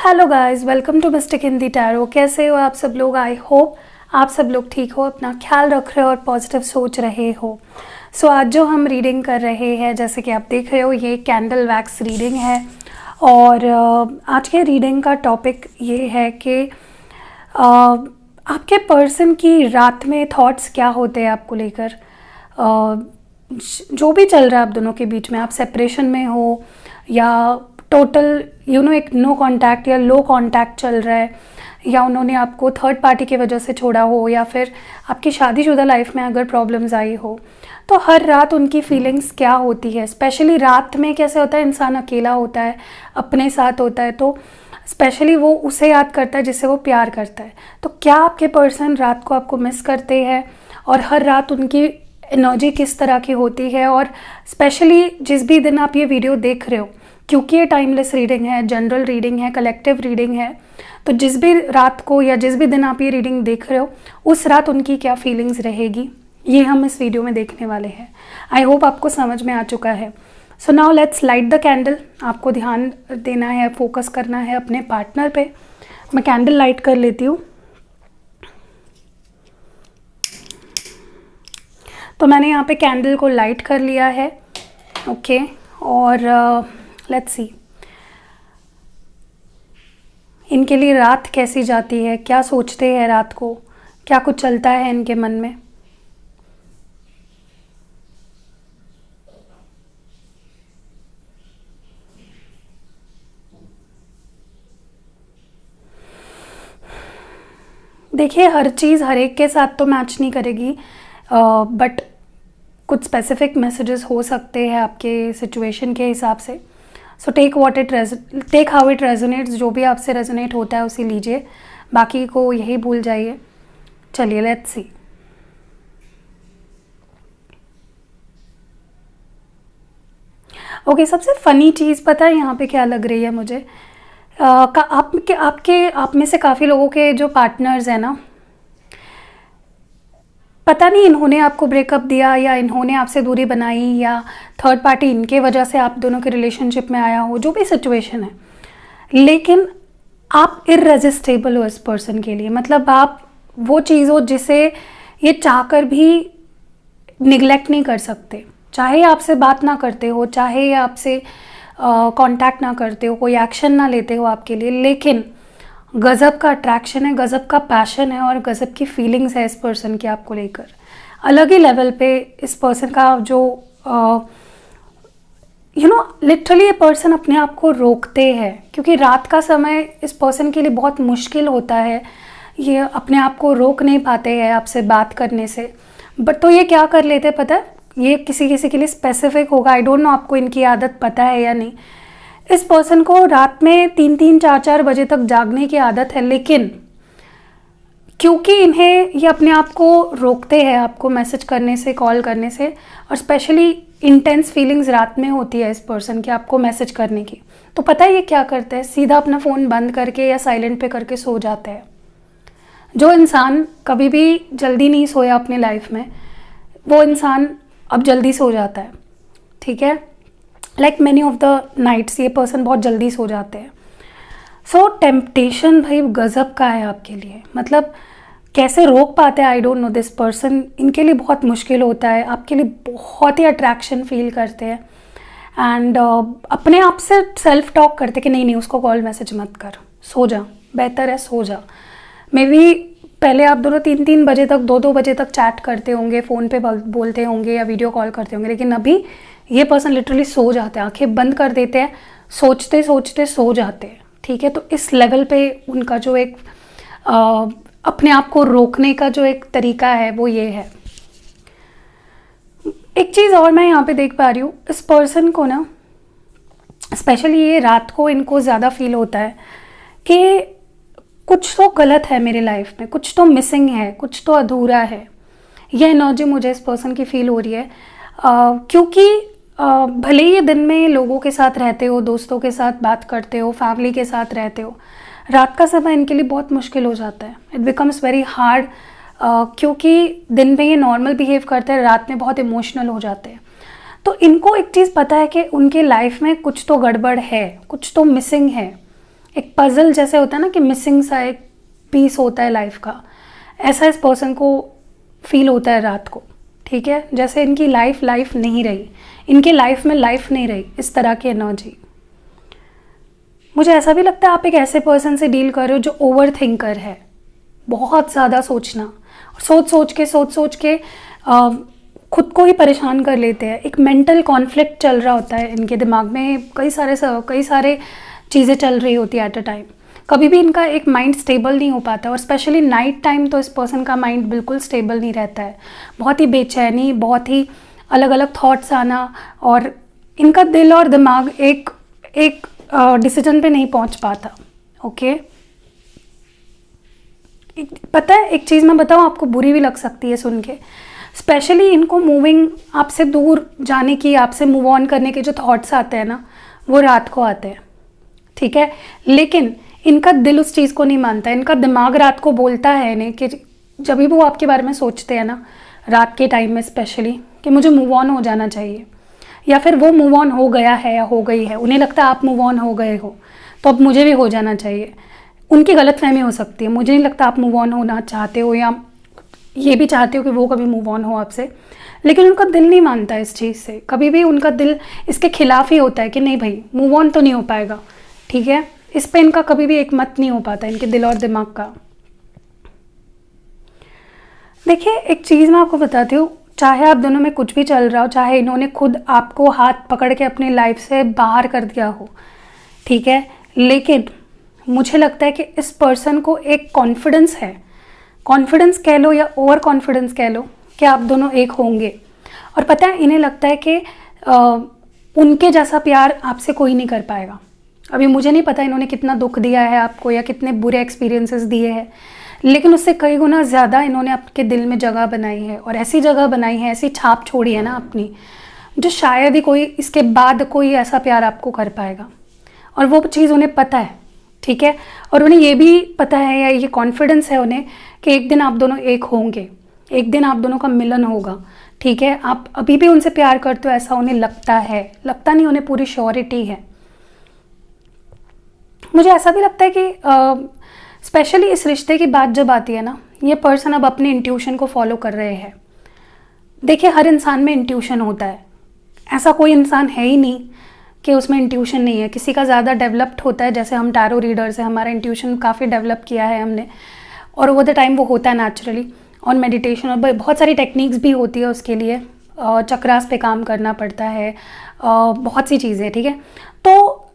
Hello guys, welcome to mystic Hindi tarot. कैसे हो आप सब लोग? आई होप आप सब लोग ठीक हो, अपना ख्याल रख रहे हो और पॉजिटिव सोच रहे हो। सो आज जो हम रीडिंग कर रहे हैं, जैसे कि आप देख रहे हो, ये कैंडल वैक्स रीडिंग है। और आज के रीडिंग का टॉपिक ये है कि आपके पर्सन की रात में थॉट्स क्या होते हैं आपको लेकर। जो भी चल रहा है आप दोनों के बीच में, आप सेपरेशन में हो या टोटल एक नो कांटेक्ट या लो कांटेक्ट चल रहा है, या उन्होंने आपको थर्ड पार्टी की वजह से छोड़ा हो, या फिर आपकी शादीशुदा लाइफ में अगर प्रॉब्लम्स आई हो, तो हर रात उनकी फीलिंग्स क्या होती है। स्पेशली रात में कैसे होता है, इंसान अकेला होता है, अपने साथ होता है, तो स्पेशली वो उसे याद करता है जिससे वो प्यार करता है। तो क्या आपके पर्सन रात को आपको मिस करते हैं, और हर रात उनकी एनर्जी किस तरह की होती है। और स्पेशली जिस भी दिन आप ये वीडियो देख रहे हो, क्योंकि ये टाइमलेस रीडिंग है, जनरल रीडिंग है, कलेक्टिव रीडिंग है, तो जिस भी रात को या जिस भी दिन आप ये रीडिंग देख रहे हो, उस रात उनकी क्या फीलिंग्स रहेगी, ये हम इस वीडियो में देखने वाले हैं। आई होप आपको समझ में आ चुका है। So now let's light the candle. आपको ध्यान देना है, फोकस करना है अपने पार्टनर पे। मैं कैंडल लाइट कर लेती हूँ। तो मैंने यहाँ पे कैंडल को लाइट कर लिया है। ओके, और लेट्स सी इनके लिए रात कैसी जाती है, क्या सोचते हैं रात को, क्या कुछ चलता है इनके मन में। देखिए, हर चीज़ हर एक के साथ तो मैच नहीं करेगी, बट कुछ स्पेसिफिक मैसेजेस हो सकते हैं आपके सिचुएशन के हिसाब से। So take how it resonates. जो भी आपसे रेजोनेट होता है उसे लीजिए, बाकी को यही भूल जाइए। चलिए लेट्स सी। ओके, सबसे फ़नी चीज़ पता है यहाँ पे क्या लग रही है मुझे? आप में से काफ़ी लोगों के जो पार्टनर्स हैं ना, पता नहीं इन्होंने आपको ब्रेकअप दिया या इन्होंने आपसे दूरी बनाई या थर्ड पार्टी इनके वजह से आप दोनों के रिलेशनशिप में आया हो, जो भी सिचुएशन है, लेकिन आप इररेजिस्टेबल हो इस पर्सन के लिए। मतलब आप वो चीज़ हो जिसे ये चाहकर भी निगलेक्ट नहीं कर सकते। चाहे आपसे बात ना करते हो, चाहे आपसे कांटेक्ट ना करते हो, कोई एक्शन ना लेते हो आपके लिए, लेकिन गज़ब का अट्रैक्शन है, गज़ब का पैशन है और गज़ब की फीलिंग्स है इस पर्सन की आपको लेकर। अलग ही लेवल पे इस पर्सन का जो लिटरली ये पर्सन अपने आप को रोकते हैं, क्योंकि रात का समय इस पर्सन के लिए बहुत मुश्किल होता है। ये अपने आप को रोक नहीं पाते हैं आपसे बात करने से। बट तो ये क्या कर लेते हैं पता है, ये किसी किसी के लिए स्पेसिफिक होगा, आई डोंट नो आपको इनकी आदत पता है या नहीं। इस पर्सन को रात में 3-3, 4-4 बजे तक जागने की आदत है, लेकिन क्योंकि इन्हें ये अपने आप को रोकते हैं आपको मैसेज करने से, कॉल करने से, और स्पेशली इंटेंस फीलिंग्स रात में होती है इस पर्सन की आपको मैसेज करने की, तो पता है ये क्या करते हैं, सीधा अपना फ़ोन बंद करके या साइलेंट पे करके सो जाते हैं। जो इंसान कभी भी जल्दी नहीं सोया अपनी लाइफ में, वो इंसान अब जल्दी सो जाता है। ठीक है, like many of the nights ये पर्सन बहुत जल्दी सो जाते हैं। सो टेम्पटेशन भाई गज़ब का है आपके लिए। मतलब कैसे रोक पाते हैं, I don't know this person. इनके लिए बहुत मुश्किल होता है, आपके लिए बहुत ही अट्रैक्शन फील करते हैं, एंड अपने आप से सेल्फ टॉक करते कि नहीं नहीं उसको कॉल मैसेज मत कर, सो जा, बेहतर है सो जा। मे बी पहले आप दोनों 3-3 बजे तक, 2-2 बजे तक चैट करते होंगे, फ़ोन पे बोलते होंगे या वीडियो कॉल करते होंगे, लेकिन अभी ये पर्सन लिटरली सो जाते हैं, आंखें बंद कर देते हैं, सोचते सोचते सो जाते हैं। ठीक है, तो इस लेवल पे उनका जो एक अपने आप को रोकने का जो एक तरीका है वो ये है। एक चीज़ और मैं यहाँ पे देख पा रही हूँ, इस पर्सन को ना स्पेशली ये रात को इनको ज़्यादा फील होता है कि कुछ तो गलत है मेरी लाइफ में, कुछ तो मिसिंग है, कुछ तो अधूरा है। यह एनर्जी मुझे इस पर्सन की फील हो रही है, क्योंकि भले ही ये दिन में लोगों के साथ रहते हो, दोस्तों के साथ बात करते हो, फैमिली के साथ रहते हो, रात का समय इनके लिए बहुत मुश्किल हो जाता है। इट बिकम्स वेरी हार्ड, क्योंकि दिन में ये नॉर्मल बिहेव करते हैं, रात में बहुत इमोशनल हो जाते हैं। तो इनको एक चीज़ पता है कि उनके लाइफ में कुछ तो गड़बड़ है, कुछ तो मिसिंग है, एक पजल जैसे होता है ना कि मिसिंग सा एक पीस होता है लाइफ का, ऐसा इस पर्सन को फील होता है रात को, ठीक है। जैसे इनकी लाइफ नहीं रही, इनके लाइफ में लाइफ नहीं रही, इस तरह की एनर्जी। मुझे ऐसा भी लगता है आप एक ऐसे पर्सन से डील कर रहे हो जो ओवर थिंकर है, बहुत ज़्यादा सोचना, सोच सोच के खुद को ही परेशान कर लेते हैं। एक मेंटल कॉन्फ्लिक्ट चल रहा होता है इनके दिमाग में, कई सारे चीज़ें चल रही होती है एट अ टाइम। कभी भी इनका एक माइंड स्टेबल नहीं हो पाता, और स्पेशली नाइट टाइम तो इस पर्सन का माइंड बिल्कुल स्टेबल नहीं रहता है। बहुत ही बेचैनी, बहुत ही अलग अलग थॉट्स आना, और इनका दिल और दिमाग एक डिसीजन पे नहीं पहुंच पाता। ओके, पता है एक चीज़ मैं बताऊं, आपको बुरी भी लग सकती है सुन के, स्पेशली इनको मूविंग, आपसे दूर जाने की, आपसे मूव ऑन करने के जो थॉट्स आते हैं ना, वो रात को आते हैं, ठीक है। लेकिन इनका दिल उस चीज़ को नहीं मानता। इनका दिमाग रात को बोलता है इन्हें कि जब भी वो आपके बारे में सोचते हैं ना, रात के टाइम में स्पेशली, कि मुझे मूव ऑन हो जाना चाहिए, या फिर वो मूव ऑन हो गया है या हो गई है, उन्हें लगता है आप मूव ऑन हो गए हो तो अब मुझे भी हो जाना चाहिए। उनकी गलतफहमी हो सकती है, मुझे नहीं लगता आप मूव ऑन होना चाहते हो, या ये भी चाहते हो कि वो कभी मूव ऑन हो आपसे, लेकिन उनका दिल नहीं मानता इस चीज़ से। कभी भी उनका दिल इसके खिलाफ ही होता है कि नहीं भाई, मूव ऑन तो नहीं हो पाएगा, ठीक है। इस पे इनका कभी भी एक मत नहीं हो पाता, इनके दिल और दिमाग का। देखिए एक चीज़ मैं आपको बताती हूँ, चाहे आप दोनों में कुछ भी चल रहा हो, चाहे इन्होंने खुद आपको हाथ पकड़ के अपनी लाइफ से बाहर कर दिया हो, ठीक है, लेकिन मुझे लगता है कि इस पर्सन को एक कॉन्फिडेंस है, कॉन्फिडेंस कह लो या ओवर कॉन्फिडेंस कह लो, कि आप दोनों एक होंगे। और पता है इन्हें लगता है कि उनके जैसा प्यार आपसे कोई नहीं कर पाएगा। अभी मुझे नहीं पता इन्होंने कितना दुख दिया है आपको या कितने बुरे एक्सपीरियंसेस दिए हैं, लेकिन उससे कई गुना ज़्यादा इन्होंने आपके दिल में जगह बनाई है, और ऐसी जगह बनाई है, ऐसी छाप छोड़ी है ना अपनी, जो शायद ही कोई इसके बाद कोई ऐसा प्यार आपको कर पाएगा। और वो चीज़ उन्हें पता है, ठीक है। और उन्हें ये भी पता है, या ये कॉन्फिडेंस है उन्हें, कि एक दिन आप दोनों एक होंगे, एक दिन आप दोनों का मिलन होगा, ठीक है। आप अभी भी उनसे प्यार करते हो ऐसा उन्हें लगता है, लगता नहीं, उन्हें पूरी श्योरिटी है। मुझे ऐसा भी लगता है कि स्पेशली इस रिश्ते की बात जब आती है ना, ये पर्सन अब अपने इंट्यूशन को फॉलो कर रहे हैं। देखिए हर इंसान में इंट्यूशन होता है, ऐसा कोई इंसान है ही नहीं कि उसमें इंट्यूशन नहीं है। किसी का ज़्यादा डेवलप्ड होता है, जैसे हम टैरो रीडर्स हैं, हमारा इंट्यूशन काफ़ी डेवलप किया है हमने, और ओवर द टाइम वो होता है नेचुरली। और मेडिटेशन और बहुत सारी टेक्निक्स भी होती है उसके लिए, चक्रास पे काम करना पड़ता है, बहुत सी चीज़ें, ठीक है। तो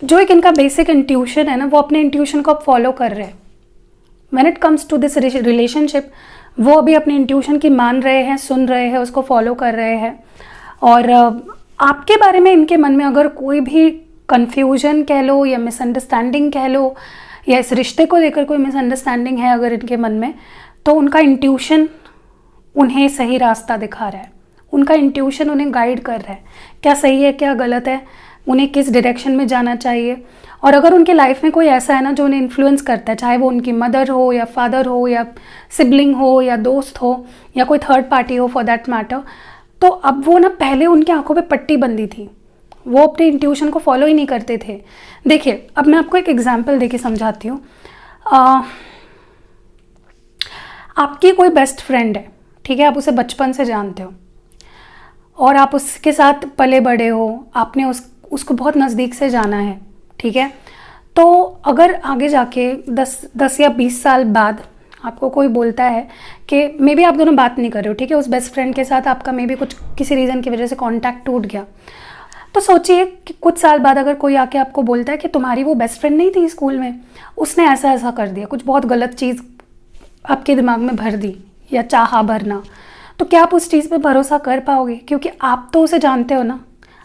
जो एक इनका बेसिक इंट्यूशन है ना, वो अपने इंट्यूशन को अब फॉलो कर रहे हैं। When it comes to this relationship, वो अभी अपने इंट्यूशन की मान रहे हैं, सुन रहे हैं, उसको फॉलो कर रहे हैं। और आपके बारे में इनके मन में अगर कोई भी कन्फ्यूजन कह लो या मिसअंडरस्टैंडिंग कह लो, या इस रिश्ते को लेकर कोई मिसअंडरस्टैंडिंग है अगर इनके मन में, तो उनका इंट्यूशन उन्हें सही रास्ता दिखा रहा है, उनका इंट्यूशन उन्हें गाइड कर रहा है, क्या सही है क्या गलत है, उन्हें किस डायरेक्शन में जाना चाहिए। और अगर उनके लाइफ में कोई ऐसा है ना जो उन्हें इन्फ्लुएंस करता है, चाहे वो उनकी मदर हो या फादर हो या सिबलिंग हो या दोस्त हो या कोई थर्ड पार्टी हो फॉर दैट मैटर, तो अब वो ना, पहले उनकी आंखों पे पट्टी बंदी थी, वो अपने इंट्यूशन को फॉलो ही नहीं करते थे। देखिए अब मैं आपको एक एग्जांपल देके समझाती हूँ। आपकी कोई बेस्ट फ्रेंड है, ठीक है, आप उसे बचपन से जानते हो और आप उसके साथ पले बड़े हो, आपने उसको बहुत नज़दीक से जाना है, ठीक है। तो अगर आगे जाके 10 या 20 साल बाद आपको कोई बोलता है कि मे बी आप दोनों बात नहीं कर रहे हो, ठीक है, उस बेस्ट फ्रेंड के साथ आपका मे बी कुछ किसी रीज़न की वजह से कांटेक्ट टूट गया, तो सोचिए कि कुछ साल बाद अगर कोई आके आपको बोलता है कि तुम्हारी वो बेस्ट फ्रेंड नहीं थी स्कूल में, उसने ऐसा ऐसा कर दिया, कुछ बहुत गलत चीज़ आपके दिमाग में भर दी या चाहा भरना, तो क्या आप उस चीज़ पे भरोसा कर पाओगे? क्योंकि आप तो उसे जानते हो ना,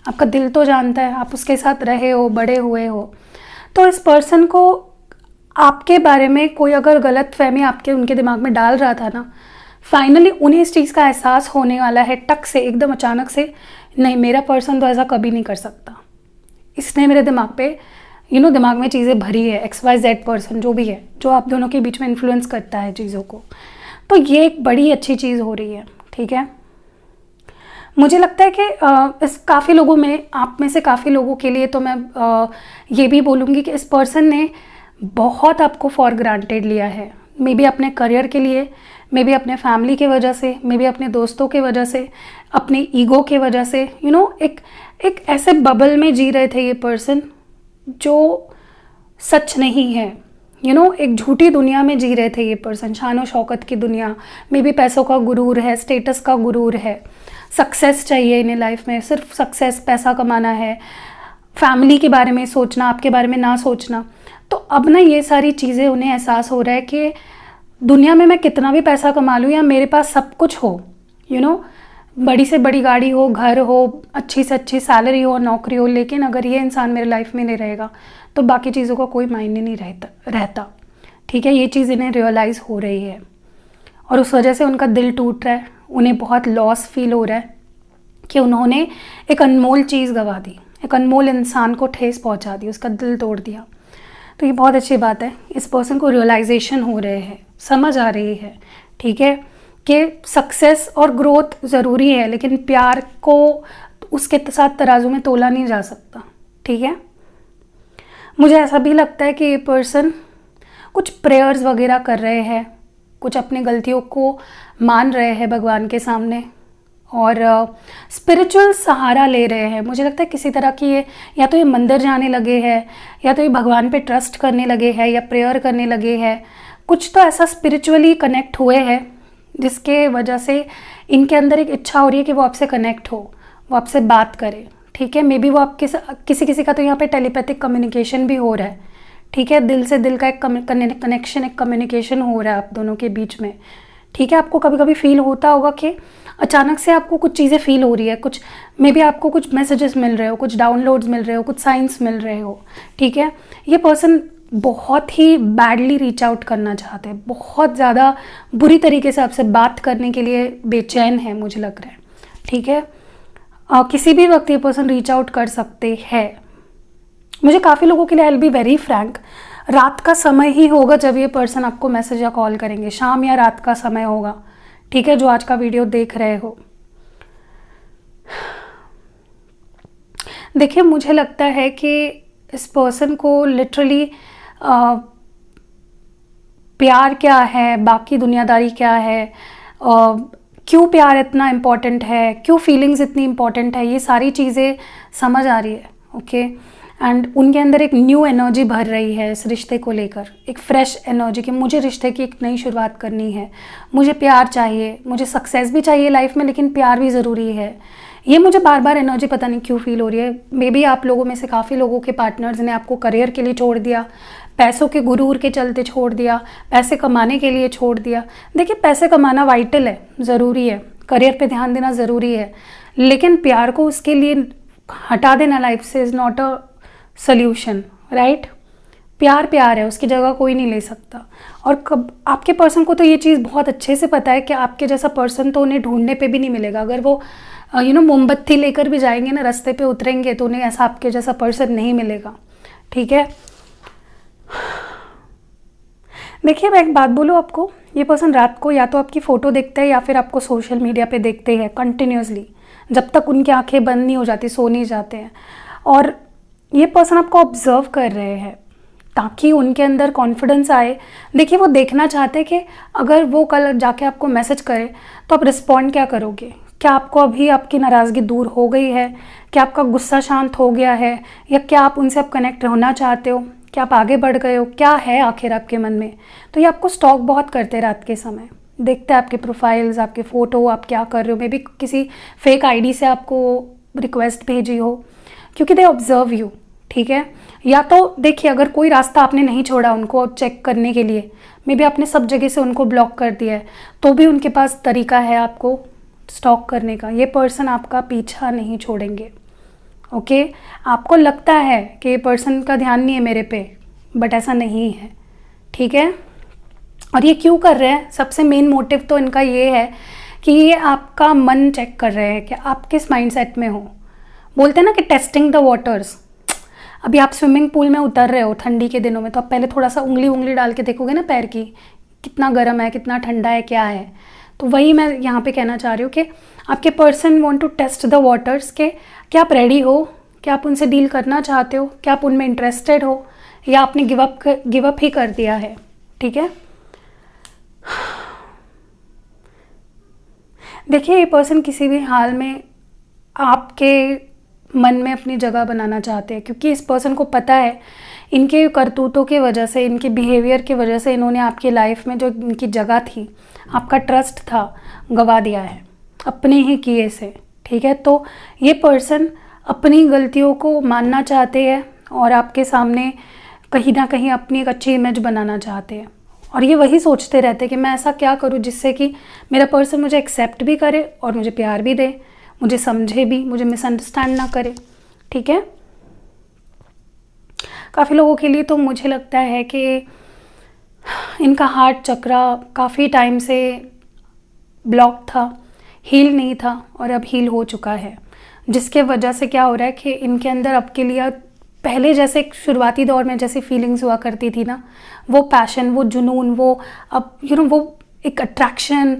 आपका दिल तो जानता है, आप उसके साथ रहे हो, बड़े हुए हो। तो इस पर्सन को आपके बारे में कोई अगर गलत फहमी आपके उनके दिमाग में डाल रहा था ना, फाइनली उन्हें इस चीज़ का एहसास होने वाला है टक से, एकदम अचानक से, नहीं मेरा पर्सन तो ऐसा कभी नहीं कर सकता, इसने मेरे दिमाग पे दिमाग में चीज़ें भरी है, XYZ पर्सन जो भी है, जो आप दोनों के बीच में इन्फ्लुएंस करता है चीज़ों को। तो ये एक बड़ी अच्छी चीज़ हो रही है, ठीक है। मुझे लगता है कि इस काफ़ी लोगों में, आप में से काफ़ी लोगों के लिए तो मैं ये भी बोलूँगी कि इस पर्सन ने बहुत आपको फॉर ग्रांटेड लिया है। मे बी अपने करियर के लिए, मे बी अपने फैमिली की वजह से, मे बी अपने दोस्तों की वजह से, अपने ईगो की वजह से, एक ऐसे बबल में जी रहे थे ये पर्सन जो सच नहीं है। एक झूठी दुनिया में जी रहे थे ये पर्सन, शानो शौकत की दुनिया। मे बी पैसों का गुरूर है, स्टेटस का गुरूर है, सक्सेस चाहिए इन्हें लाइफ में, सिर्फ सक्सेस, पैसा कमाना है, फैमिली के बारे में सोचना, आपके बारे में ना सोचना। तो अब ना ये सारी चीज़ें उन्हें एहसास हो रहा है कि दुनिया में मैं कितना भी पैसा कमा लूँ या मेरे पास सब कुछ हो, बड़ी से बड़ी गाड़ी हो, घर हो, अच्छी से अच्छी सैलरी हो, नौकरी हो, लेकिन अगर ये इंसान मेरे लाइफ में नहीं रहेगा तो बाकी चीज़ों का कोई मायने नहीं रहता। ठीक है, ये चीज़ इन्हें रियलाइज़ हो रही है और उस वजह से उनका दिल टूट रहा है। उन्हें बहुत लॉस फील हो रहा है कि उन्होंने एक अनमोल चीज़ गंवा दी, एक अनमोल इंसान को ठेस पहुंचा दी, उसका दिल तोड़ दिया। तो ये बहुत अच्छी बात है, इस पर्सन को रियलाइजेशन हो रहे हैं, समझ आ रही है, ठीक है, कि सक्सेस और ग्रोथ ज़रूरी है, लेकिन प्यार को उसके साथ तराजू में तोला नहीं जा सकता। ठीक है, मुझे ऐसा भी लगता है कि ये पर्सन कुछ प्रेयर्स वगैरह कर रहे हैं, कुछ अपनी गलतियों को मान रहे हैं भगवान के सामने और स्पिरिचुअल सहारा ले रहे हैं। मुझे लगता है किसी तरह की या तो ये मंदिर जाने लगे हैं, या तो ये भगवान पे ट्रस्ट करने लगे हैं, या प्रेयर करने लगे हैं। कुछ तो ऐसा स्पिरिचुअली कनेक्ट हुए हैं जिसके वजह से इनके अंदर एक इच्छा हो रही है कि वो आपसे कनेक्ट हो, वो आपसे बात करे। ठीक है, मे बी वो आप किसी का तो यहाँ पे टेलीपैथिक कम्युनिकेशन भी हो रहा है। ठीक है, दिल से दिल का एक कनेक्शन, एक कम्युनिकेशन हो रहा है आप दोनों के बीच में। ठीक है, आपको कभी कभी फील होता होगा कि अचानक से आपको कुछ चीज़ें फील हो रही है, कुछ मे बी आपको कुछ मैसेजेस मिल रहे हो, कुछ डाउनलोड्स मिल रहे हो, कुछ साइंस मिल रहे हो। ठीक है, ये पर्सन बहुत ही बैडली रीच आउट करना चाहते हैं, बहुत ज़्यादा बुरी तरीके से आपसे बात करने के लिए बेचैन है, मुझे लग रहा है। ठीक है, किसी भी वक्त ये पर्सन रीच आउट कर सकते हैं। मुझे काफ़ी लोगों के लिए, I will be very Frank, रात का समय ही होगा जब ये पर्सन आपको मैसेज या कॉल करेंगे, शाम या रात का समय होगा। ठीक है, जो आज का वीडियो देख रहे हो, देखिए मुझे लगता है कि इस पर्सन को लिटरली प्यार क्या है, बाकी दुनियादारी क्या है, क्यों प्यार इतना इम्पॉर्टेंट है, क्यों फीलिंग्स इतनी इम्पॉर्टेंट है, ये सारी चीज़ें समझ आ रही है। ओके, एंड उनके अंदर एक न्यू एनर्जी भर रही है इस रिश्ते को लेकर, एक फ्रेश एनर्जी कि मुझे रिश्ते की एक नई शुरुआत करनी है, मुझे प्यार चाहिए, मुझे सक्सेस भी चाहिए लाइफ में, लेकिन प्यार भी ज़रूरी है। ये मुझे बार बार एनर्जी पता नहीं क्यों फील हो रही है। मे बी आप लोगों में से काफ़ी लोगों के पार्टनर्स ने आपको करियर के लिए छोड़ दिया, पैसों के गुरूर के चलते छोड़ दिया, पैसे कमाने के लिए छोड़ दिया। देखिए, पैसे कमाना वाइटल है, ज़रूरी है, करियर पे ध्यान देना ज़रूरी है, लेकिन प्यार को उसके लिए हटा देना लाइफ से is not a solution, right. प्यार प्यार है, उसकी जगह कोई नहीं ले सकता। और कब आपके पर्सन को तो ये चीज़ बहुत अच्छे से पता है कि आपके जैसा पर्सन तो उन्हें ढूंढने पे भी नहीं मिलेगा। अगर वो मोमबत्ती लेकर भी जाएंगे ना, रास्ते पे उतरेंगे तो उन्हें ऐसा आपके जैसा पर्सन नहीं मिलेगा। ठीक है, देखिए मैं एक बात बोलूँ आपको, ये पर्सन रात को या तो आपकी फ़ोटो देखता है या फिर आपको सोशल मीडिया पे देखते हैं कंटिन्यूसली, जब तक उनकी आंखें बंद नहीं हो जाती, सो नहीं जाते हैं। और ये पर्सन आपको ऑब्जर्व कर रहे हैं ताकि उनके अंदर कॉन्फिडेंस आए। देखिए, वो देखना चाहते हैं कि अगर वो कल जाके आपको मैसेज करे तो आप रिस्पॉन्ड क्या करोगे। क्या आपको अभी आपकी नाराज़गी दूर हो गई है, क्या आपका गुस्सा शांत हो गया है, या क्या आप उनसे अब कनेक्ट होना चाहते हो, क्या आप आगे बढ़ गए हो, क्या है आखिर आपके मन में। तो ये आपको स्टॉक बहुत करते हैं रात के समय, देखते हैं आपके प्रोफाइल्स, आपके फ़ोटो, आप क्या कर रहे हो। मे बी किसी फेक आईडी से आपको रिक्वेस्ट भेजी हो, क्योंकि दे ऑब्जर्व यू। ठीक है, या तो देखिए, अगर कोई रास्ता आपने नहीं छोड़ा उनको चेक करने के लिए, मे बी आपने सब जगह से उनको ब्लॉक कर दिया है, तो भी उनके पास तरीका है आपको स्टॉक करने का। ये पर्सन आपका पीछा नहीं छोड़ेंगे। ओके, आपको लगता है कि ये पर्सन का ध्यान नहीं है मेरे पे, बट ऐसा नहीं है। ठीक है, और ये क्यों कर रहे हैं, सबसे मेन मोटिव तो इनका ये है कि ये आपका मन चेक कर रहे हैं कि आप किस माइंडसेट में हो। बोलते हैं ना कि टेस्टिंग द वाटर्स। अभी आप स्विमिंग पूल में उतर रहे हो ठंडी के दिनों में, तो आप पहले थोड़ा सा उंगली डाल के देखोगे ना पैर की, कितना गर्म है, कितना ठंडा है, क्या है। तो वही मैं यहाँ पे कहना चाह रही हूँ कि आपके person want to test the waters के क्या आप रेडी हो, क्या आप उनसे डील करना चाहते हो, क्या आप उनमें इंटरेस्टेड हो, या आपने गिव अप ही कर दिया है। ठीक है, देखिए ये पर्सन किसी भी हाल में आपके मन में अपनी जगह बनाना चाहते हैं, क्योंकि इस पर्सन को पता है इनके करतूतों की वजह से, इनके बिहेवियर की वजह से इन्होंने आपकी लाइफ में जो इनकी जगह थी, आपका ट्रस्ट था, गवा दिया है अपने ही किए से। ठीक है, तो ये पर्सन अपनी गलतियों को मानना चाहते हैं और आपके सामने कहीं ना कहीं अपनी एक अच्छी इमेज बनाना चाहते हैं, और ये वही सोचते रहते हैं कि मैं ऐसा क्या करूं जिससे कि मेरा पर्सन मुझे एक्सेप्ट भी करे और मुझे प्यार भी दे, मुझे समझे भी, मुझे मिसअंडरस्टैंड ना करे। ठीक है, काफ़ी लोगों के लिए तो मुझे लगता है कि इनका हार्ट चक्रा काफ़ी टाइम से ब्लॉक था, हील नहीं था, और अब हील हो चुका है, जिसके वजह से क्या हो रहा है कि इनके अंदर अब के लिए पहले जैसे एक शुरुआती दौर में जैसी फीलिंग्स हुआ करती थी ना, वो पैशन, वो जुनून, वो अब वो एक अट्रैक्शन,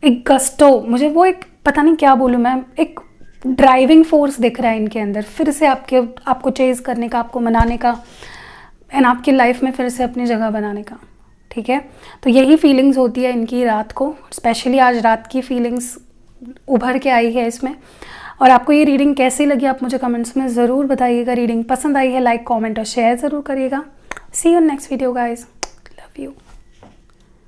एक गस्टो, मुझे वो एक पता नहीं क्या बोलूँ मैं, एक ड्राइविंग फोर्स दिख रहा है इनके अंदर, फिर से आपको चेज़ करने का, आपको मनाने का, एंड आपकी लाइफ में फिर से अपनी जगह बनाने का। ठीक है, तो यही फीलिंग्स होती है इनकी रात को, स्पेशली आज रात की फीलिंग्स उभर के आई है इसमें। और आपको ये रीडिंग कैसी लगी आप मुझे कमेंट्स में ज़रूर बताइएगा। रीडिंग पसंद आई है लाइक, कमेंट और शेयर ज़रूर करिएगा। See you next video guys, love you.